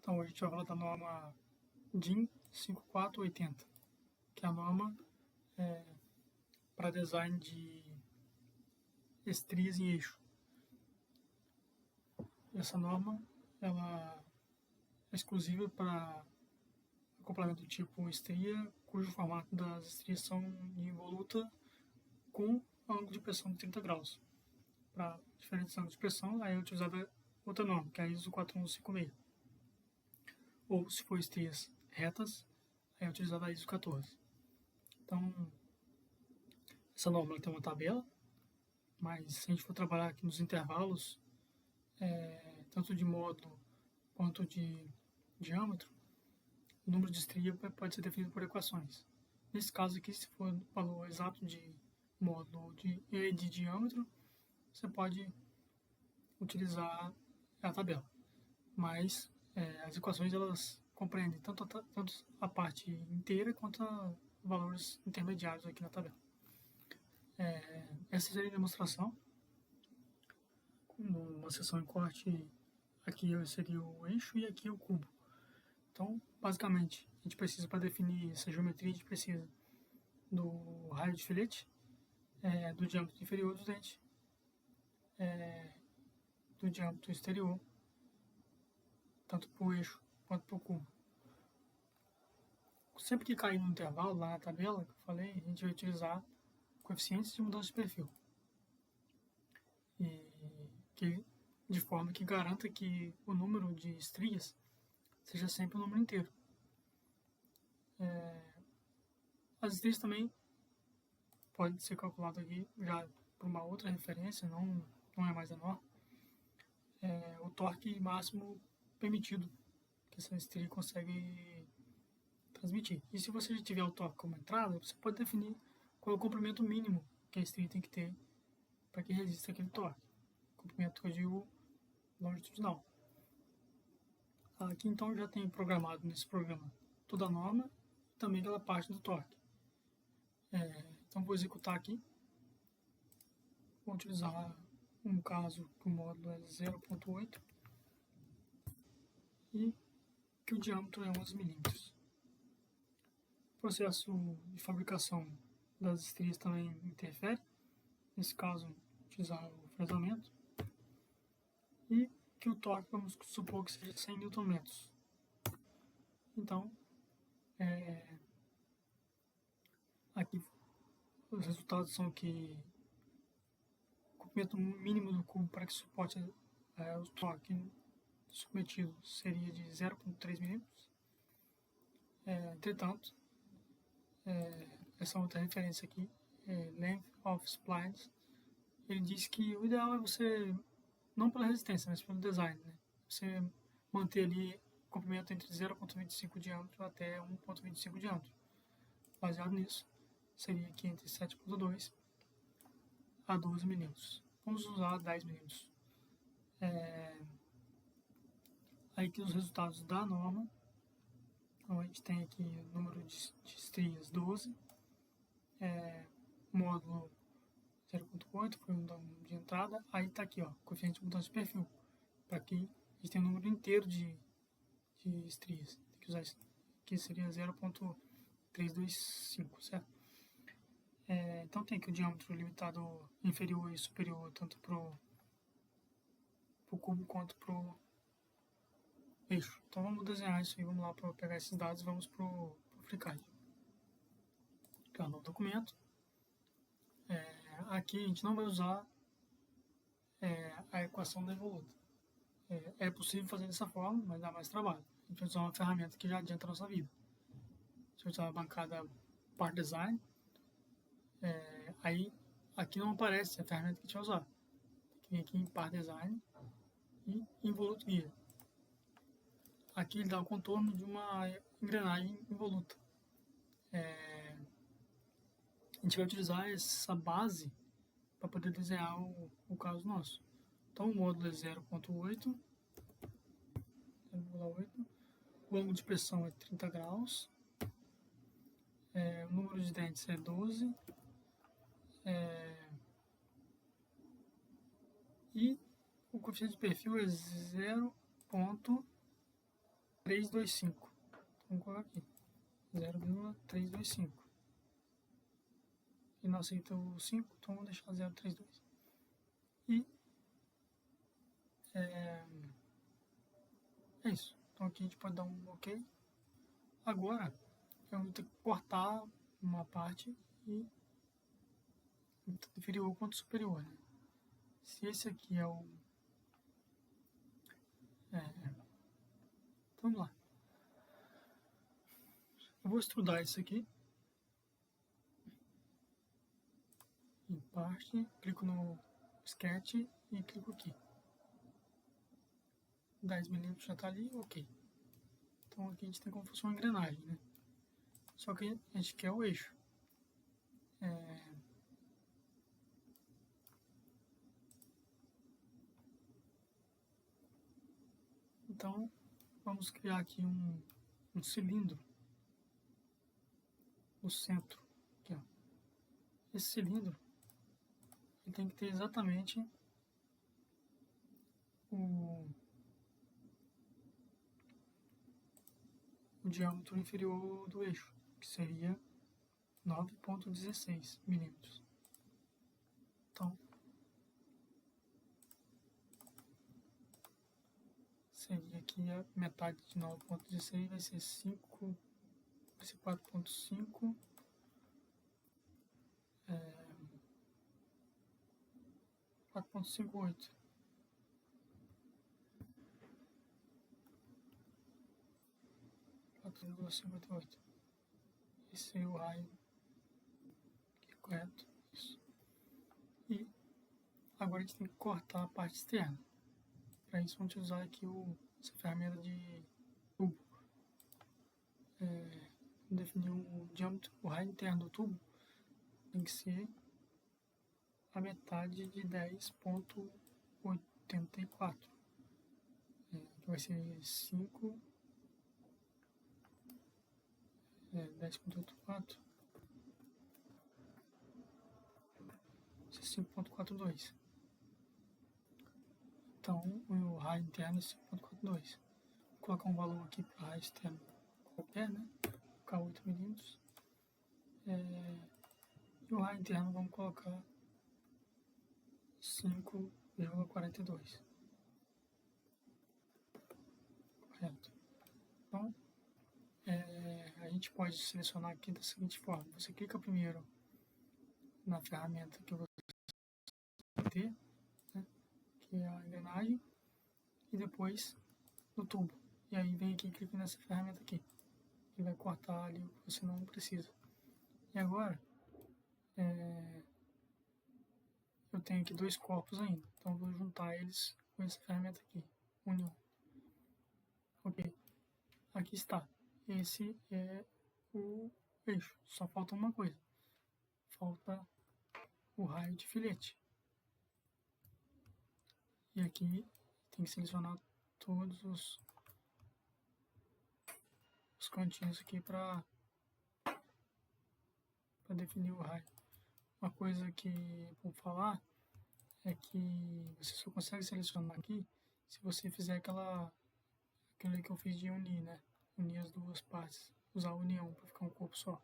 Então, hoje a gente vai falar da norma DIN 5480, que é a norma para design de estrias em eixo. Essa norma ela é exclusiva para acoplamento do tipo estria, cujo formato das estrias são em involuta com ângulo de pressão de 30 graus. Para diferentes ângulos de pressão, aí é utilizada outra norma, que é a ISO 4156. Ou, se for estrias retas, aí é utilizada a ISO 14. Então, essa norma tem uma tabela, mas se a gente for trabalhar aqui nos intervalos, tanto de módulo quanto de diâmetro, o número de estria pode ser definido por equações. Nesse caso aqui, se for o valor exato de módulo e de diâmetro, você pode utilizar a tabela. Mas as equações elas compreendem tanto a parte inteira quanto a valores intermediários aqui na tabela. Essa seria a demonstração. Uma seção em corte, aqui seria o eixo e aqui o cubo. Então, basicamente, a gente precisa, para definir essa geometria, a gente precisa do raio de filete, do diâmetro inferior do dente, do diâmetro exterior, tanto para o eixo quanto para o cubo. Sempre que cair no intervalo, lá na tabela que eu falei, a gente vai utilizar coeficientes de mudança de perfil. De forma que garanta que o número de estrias seja sempre o número inteiro. As estrias também podem ser calculadas aqui já por uma outra referência, não é mais a norma. O torque máximo permitido que essa estria consegue transmitir. E se você já tiver o torque como entrada, você pode definir qual é o comprimento mínimo que a estria tem que ter para que resista aquele torque. Comprimento que eu digo longitudinal. Aqui então já tem programado nesse programa toda a norma e também aquela parte do torque. Então vou executar aqui. Vou utilizar um caso que o módulo é 0.8 e que o diâmetro é 11 milímetros. O processo de fabricação das estrias também interfere. Nesse caso, utilizar o fresamento. E que o torque, vamos supor que seja 100 Nm. Então, aqui os resultados são que o comprimento mínimo do cubo para que suporte o torque submetido seria de 0.3 mm. Entretanto, essa outra referência aqui, Length of Splines, ele diz que o ideal é você, não pela resistência, mas pelo design, né? Você manter ali o comprimento entre 0.25 diâmetro até 1.25 diâmetro. Baseado nisso, seria aqui entre 7.2 a 12 milímetros. Vamos usar 10 milímetros. Aí aqui os resultados da norma. Então, a gente tem aqui o número de estrias 12, módulo 0.8 foi um de entrada. Aí está aqui, ó, coeficiente de mudança de perfil. Para que a gente tenha um número inteiro de estrias. Tem que usar isso. Aqui seria 0.325, certo? Então tem aqui o diâmetro limitado inferior e superior, tanto para o cubo quanto para o eixo. Então vamos desenhar isso aí, vamos lá para pegar esses dados e vamos para o FreeCAD. Criar um novo documento. Aqui a gente não vai usar a equação da evoluta. É possível fazer dessa forma, mas dá mais trabalho. A gente vai usar uma ferramenta que já adianta a nossa vida. A gente vai usar a bancada Part Design. Aí aqui não aparece a ferramenta que a gente vai usar. Tem que vir aqui em Part Design e Involute Gear. Aqui ele dá o contorno de uma engrenagem involuta. A gente vai utilizar essa base para poder desenhar o caso nosso. Então o módulo é 0.8, o ângulo de pressão é 30 graus, o número de dentes é 12, e o coeficiente de perfil é 0.325. 0,325. Vamos colocar aqui. 0,325. E não aceita o 5, então vamos deixar 0,32. E é isso. Então aqui a gente pode dar um OK. Agora eu vou ter que cortar uma parte e tanto inferior quanto superior, né? Se esse aqui é o... vamos lá. Eu vou extrudar isso aqui. Em parte, clico no Sketch e clico aqui. 10 mm já está ali, OK. Então aqui a gente tem como se fosse uma engrenagem, né? Só que a gente quer o eixo. Então vamos criar aqui um cilindro no centro. Aqui, ó. Esse cilindro ele tem que ter exatamente o diâmetro inferior do eixo, que seria 9,16 milímetros. Então, seria aqui a metade de 9,16 vai ser 5, vai ser 4,5, 4,58. Esse seria o raio aqui, correto? Isso. E agora a gente tem que cortar a parte externa. Para isso vamos usar aqui essa ferramenta de tubo. Definir o diâmetro, o raio interno do tubo tem que ser a metade de 10,84. Que vai ser 5, 10,84, 5,42. Então o raio interno é 5,42. Vou colocar um valor aqui para raio externo qualquer, né? Vou colocar 8 milímetros. E o raio interno vamos colocar 5,42. Correto. Então, a gente pode selecionar aqui da seguinte forma. Você clica primeiro na ferramenta que você vai ter, né, que é a engrenagem, e depois no tubo. E aí vem aqui e clica nessa ferramenta aqui. E vai cortar ali o que você não precisa. E agora, eu tenho aqui dois corpos ainda. Então eu vou juntar eles com essa ferramenta aqui. União. Ok. Aqui está. Esse é o eixo. Só falta uma coisa. Falta o raio de filete. E aqui tem que selecionar todos os cantinhos aqui para definir o raio. Uma coisa que vou falar é que você só consegue selecionar aqui se você fizer aquilo que eu fiz de unir, né? Unir as duas partes, usar a união para ficar um corpo só.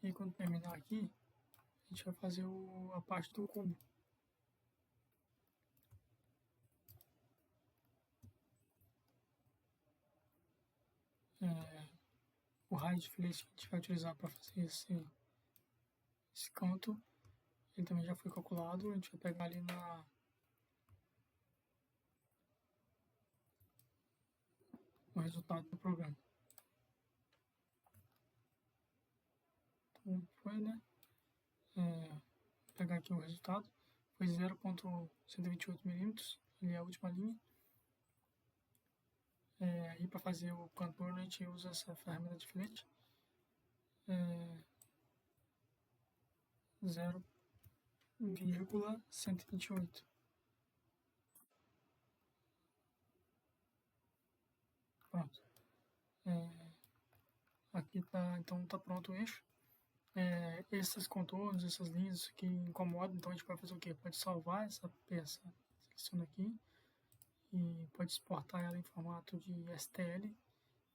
E quando terminar aqui, a gente vai fazer a parte do cubo. O raio de filete que a gente vai utilizar para fazer esse canto, ele também já foi calculado. A gente vai pegar ali no resultado do programa. Então foi, né? Vou pegar aqui o resultado. Foi 0,128 milímetros, ali é a última linha. E para fazer o cantor a gente usa essa ferramenta de filete. 0,128. Pronto. Aqui tá, então tá pronto o eixo. Esses contornos, essas linhas que incomodam, então a gente pode fazer o quê? Pode salvar essa peça, seleciona aqui e pode exportar ela em formato de STL,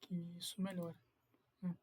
que isso melhora, né?